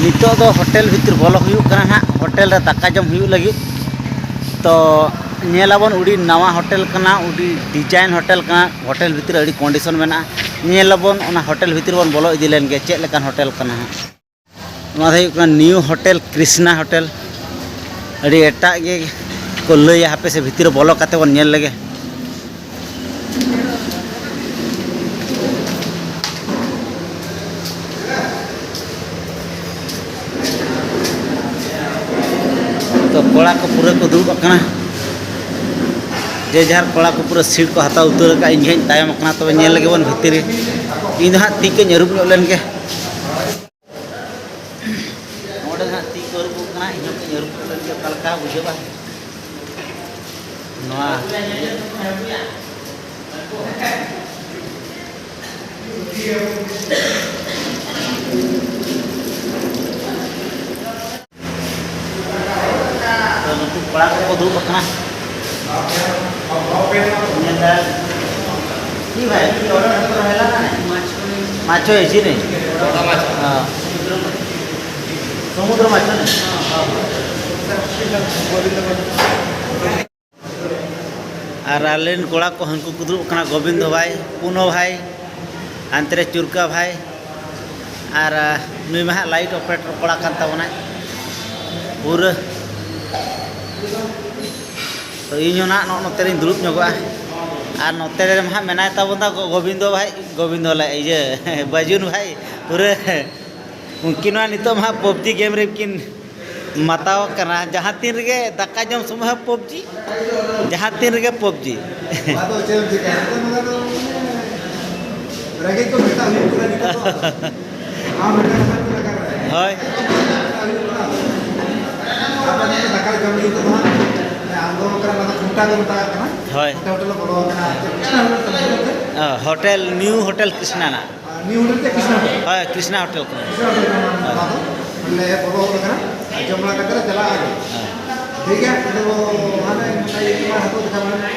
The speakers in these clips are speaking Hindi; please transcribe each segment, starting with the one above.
नितो दो होटल भितर बोलो हुयुग कना ना होटल रे दाका जम हुयुग लगी तो नेलाबन उड़ी नवा होटल कना उड़ी डिजाइन होटल कना होटल भितर अड़ी कंडीशन मेना नेलाबन ओना होटल भितर बन बोलो इदी लेन गे चेक लेकान होटल कना ओना दो हुयुग कना न्यू होटल कृष्णा होटल अड़ी एटा गे को लैया हापे से भितर बोलो काते बन नेल लगे तो कोड़ा को पूरा को दुब अकना जे जहार कोड़ा को पूरा सीट को हता उतर का इन हेन तायम अकना तो नेल लगे बन भितरी इन दो हां ती के ᱧᱩᱨᱩᱵ ᱧᱚᱜ ᱞᱮᱱ गे ओडे हां ती को ᱧᱩᱨᱩᱵ कना इन के ᱧᱩᱨᱩᱵ ᱞᱮᱱ गे कलका बुझेबा नोआ कोड़ा को दुब अकना की भाई की ऑर्डर हमको रहेला ना माछो ऐसी नहीं हां समुद्र माछो नहीं और आलेन कोड़ा को हंकु कुदुब कना गोविंद भाई पुनो भाई अंतरे चुरका भाई और नुई महा लाइट ऑपरेटर कोड़ा कान ताबना पूरा तो इन ना नोते दुड़ुब ᱧᱚᱜᱚᱜᱼᱟ और नोते हाँ मेना ताबोना गोविंद भाई ये बाजुन भाई पूरे उनकिन नितो हाँ पबजी गेम रे किन माताव कना जहाँ तीन रे दाका जम समय पबजी जहाँ तीन रे PUBG hotel new hotel Krishna ना न्यू होटल कृष्णा हाँ कृष्णा होटल जमला कतर चला आगे ठीक है तो माने ये हातो दिखा माने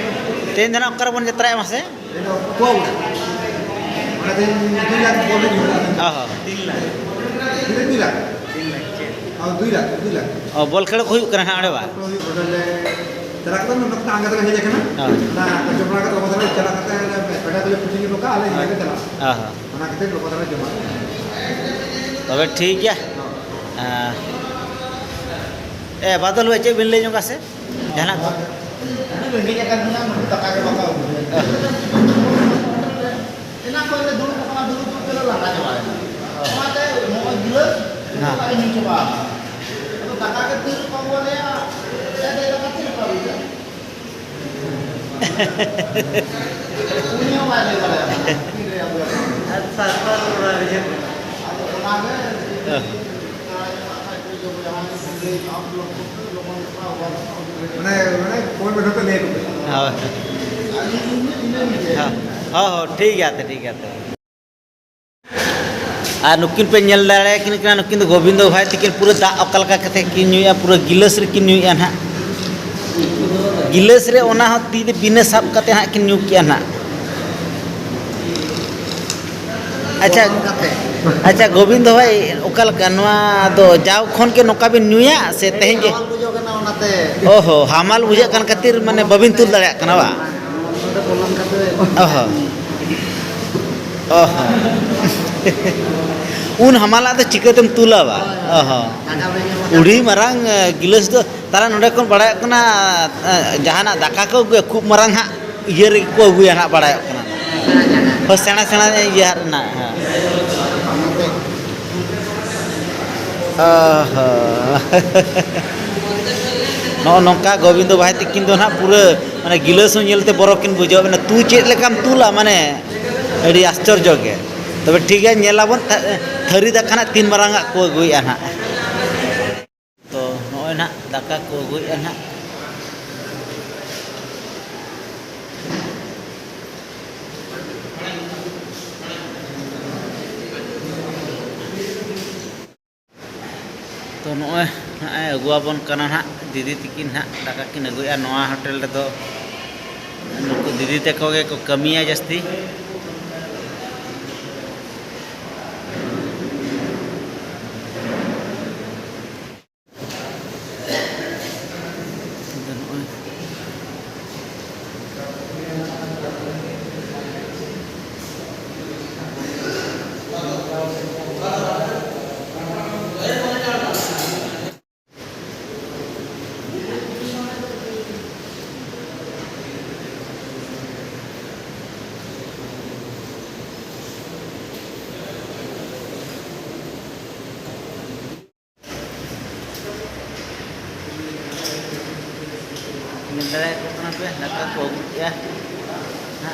तीन जना कर बन जतरा मासे को माने दिन 2 लाख बोले हां हां 3 लाख 2 लाख और 2 लाख और बॉल खेल को हुयुग कना आड़े बा चला कतर नकता आंगा तक हेजे कना ना जमला कतर लोग चला कतर पेड़ा को पुटिंग लोका आले आगे चला हां हां मना कतर लोग तरे जमा तबे ठीक है ए बादल हुए चे बिन ले जोंगा से जाना को बेंगे जगह ना मन तका के बका एना को ले दुरु कना दुरु पे लाना जमा माते मो गिलो ना इन चबा तो तका के तीर को बोले या दे तका तीर को पुण्य वाले अच्छा पर वाले माने मैंने फोन बैठो तो नहीं रुके हाँ हाँ हाँ ठीक है और नुकिन पे नल दाड़े किन कना नुकिन गोविंद भाई तकिन पूरा दा अकल का कथे किन नुया पूरा गिलास रे किन नुया ना गिलास रे ओना हो ती दे बिना साब कते हा किन नु किया ना अच्छा गोविंद भाई ओकल कनवा दो जाव खन के नोका बिन नुया से तेहें के ओहो हामाल बुझे कन खातिर माने बबिन तुल दाड़े कना बा ओहो ओहो उन हमाला तो चिकतम तुला बा ओहो उड़ी मारांग गिलास दो तारा नोडे कोन बड़ाय कना जहाना दाका को खूब मारांग हा ये रे को अगुया ना बड़ाय कना हो सेना सेना ये ना नो नौका गोविंद भाई तकिन दो ना पूरा माने गिलास नेलते बरकिन बुझाव ना तू चेक लेकाम तुला माने अड़ी आश्चर्य गे तबे ठीक है नेलाबन थरी दाका 3 मारांगा को अगुया ना तो नोय ना दाका को अगुया ना तो नोय अगुआबन कना ना दीदी तकिन ना दाका किन अगुया नवा होटल रे तो नुकु दीदी तको गे को कमिया जस्ती nyel dara ko kana pe daka ko ya ha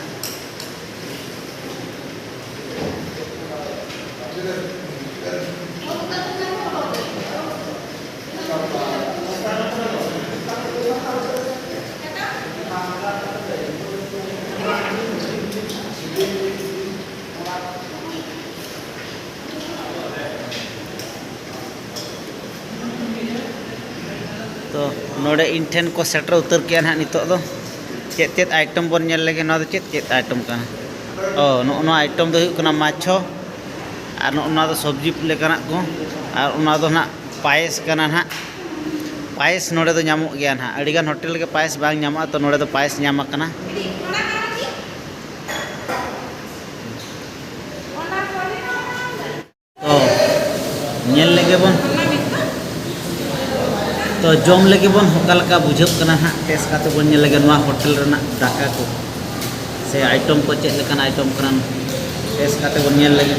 तो नोड़े इन ठेन को सेटर उतर के ना नितो दो चेत चेत आइटम बन नेल लगे ना चेत चेत आइटम का ओ नो आइटम दो हुई माछो और नो सब्जी लेकाना को और ना दो ना पायस कना ना पायस नोड़े दो नामो गया ना अड़ीगान होटल के पायस बांग नामा तो नोड़े दो पायस नामा कना तो नेल लगे बन तो जम लगे बन हका बुझे हाँ टेस्ट का बन लगे होटल रना दाका को से आइटम को चेक लेकान आइटम कना टेस्ट का बन लगे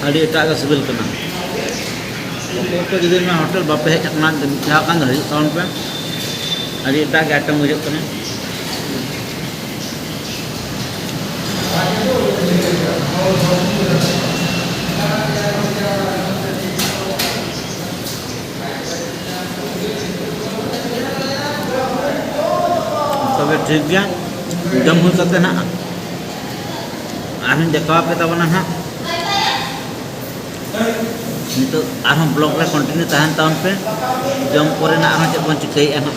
अड़ी एटाग सिबिल कना जुदी में होटल बापे हेजना जहाँ हजून पे अड़ी एटाग आइटम हजू कना तब ठीक गया जम हो सकते ना आम देखा पे तब ना नितो आरहम ब्लॉग रे कंटिन्यू तहन ताउन पे जम करे ना आरहम चेक बन चिकई ना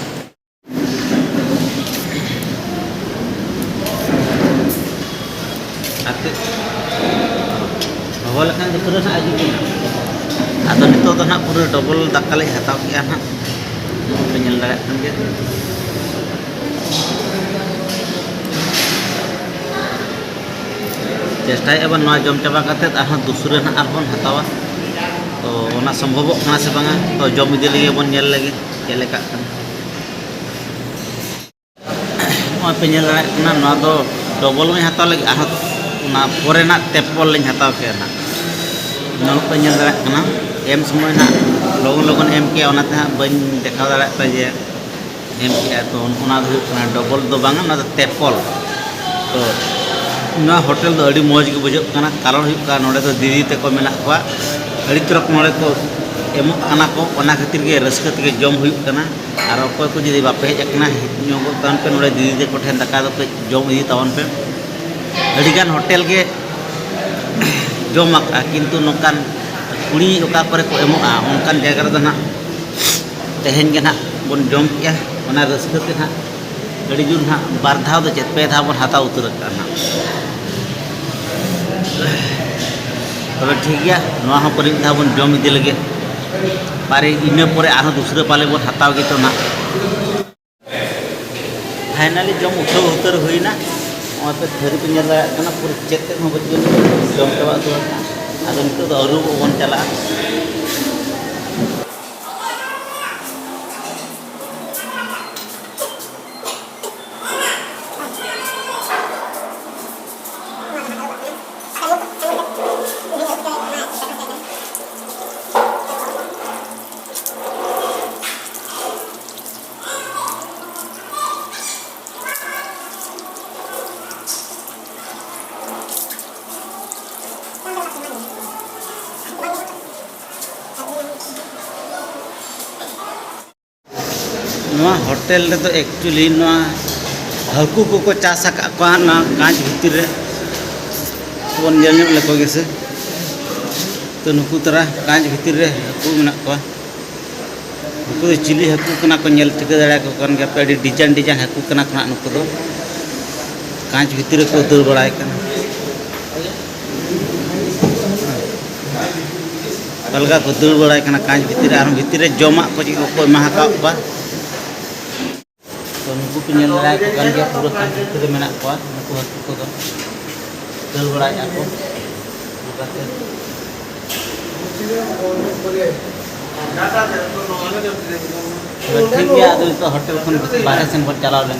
आते हवा लखान दो पूरा ना आजू ना आदो नितो तो ना पूरा डबल दाका ले हताव किया ना पे नेल दाड़ा कन गे चेष्टा अब ना जम चाबा करते आरहम दूसरे ना आरहम हतावा तो ओना संभव से बांगा तो जम इदी लगे बन नेल लगे चलेका पे नेल दाड़ा ना दो डबल में हताव लगे आरहम पोरे ना तेपल लें हताव के ना नल पे नेल दाड़ा एम समय ना लगन लगन एम के ओनाते हाँ बन देखा दाड़ा जे एम के तो ओना डबल दो बांगा ना तेपल तो ना होटल दो अड़ी मौज के बुझे कारण हुआ नोड़े तो दीदी तक मेना को अड़ी तरफ नोड़े को एमोना को ओना खातिर के रस्क ते जम हुआ और अकोय को जुदी बापे हेजना हिजन पे नोड़े दीदी तक ठेन दाका दो जम इदी तावन पे अड़ीगान होटल के जमा किंतु नोकान कुड़ी ओका करे को एमोआ ओनकान जगह रे ना तेहेन के ना बन जम किया ओना रस्क ते ना अड़ी जुन ना बार धाव दो चेत पे धाव बन हाता उतर ना तब ठीक गया ना पर धाव बन जम इदी लगे पारे इन पर दूसरे पाले बन हताव गे तो ना फाइनली जम उठाव उतर हुईना पे थरी पे नेल दाड़ा पूरा चेत बचुन जम चाबा आदो नितो दो अरूब बन चला होटल रे तो एक्चुअली हाकू को चाष कांच भितर बन लेको गेसे तो नुकू तरह कांच भितर रे हाकू मेना को नुकू चिली हाकू कना को नेल ठिका दाड़ा को कन गया पे डिजाइन डिजाइन हाकू कना खना नुकू दो कांच भितर को दर बड़ाय कना अलगा को दर बड़ाय कना कांच भितर आर भितर जमा को जी को एमा का बा तो नुकू पे नेल दाड़ा को कन गया पूरा कांच भितर मेना को नुकू हाकू को दो ᱫᱟᱹᱲ ᱵᱟᱲᱟᱭᱮᱫᱼᱟ ᱠᱚ ᱚᱱᱠᱟᱛᱮ ᱴᱷᱤक ᱜᱮᱭᱟ ᱟᱫᱚ ᱱᱤᱛᱚᱜ ᱦᱳᱴᱮᱞ ᱠᱷᱚᱱ ᱵᱟᱨᱦᱮ ᱥᱮᱱ ᱵᱚᱱ ᱪᱟᱞᱟᱣ ᱞᱮᱱ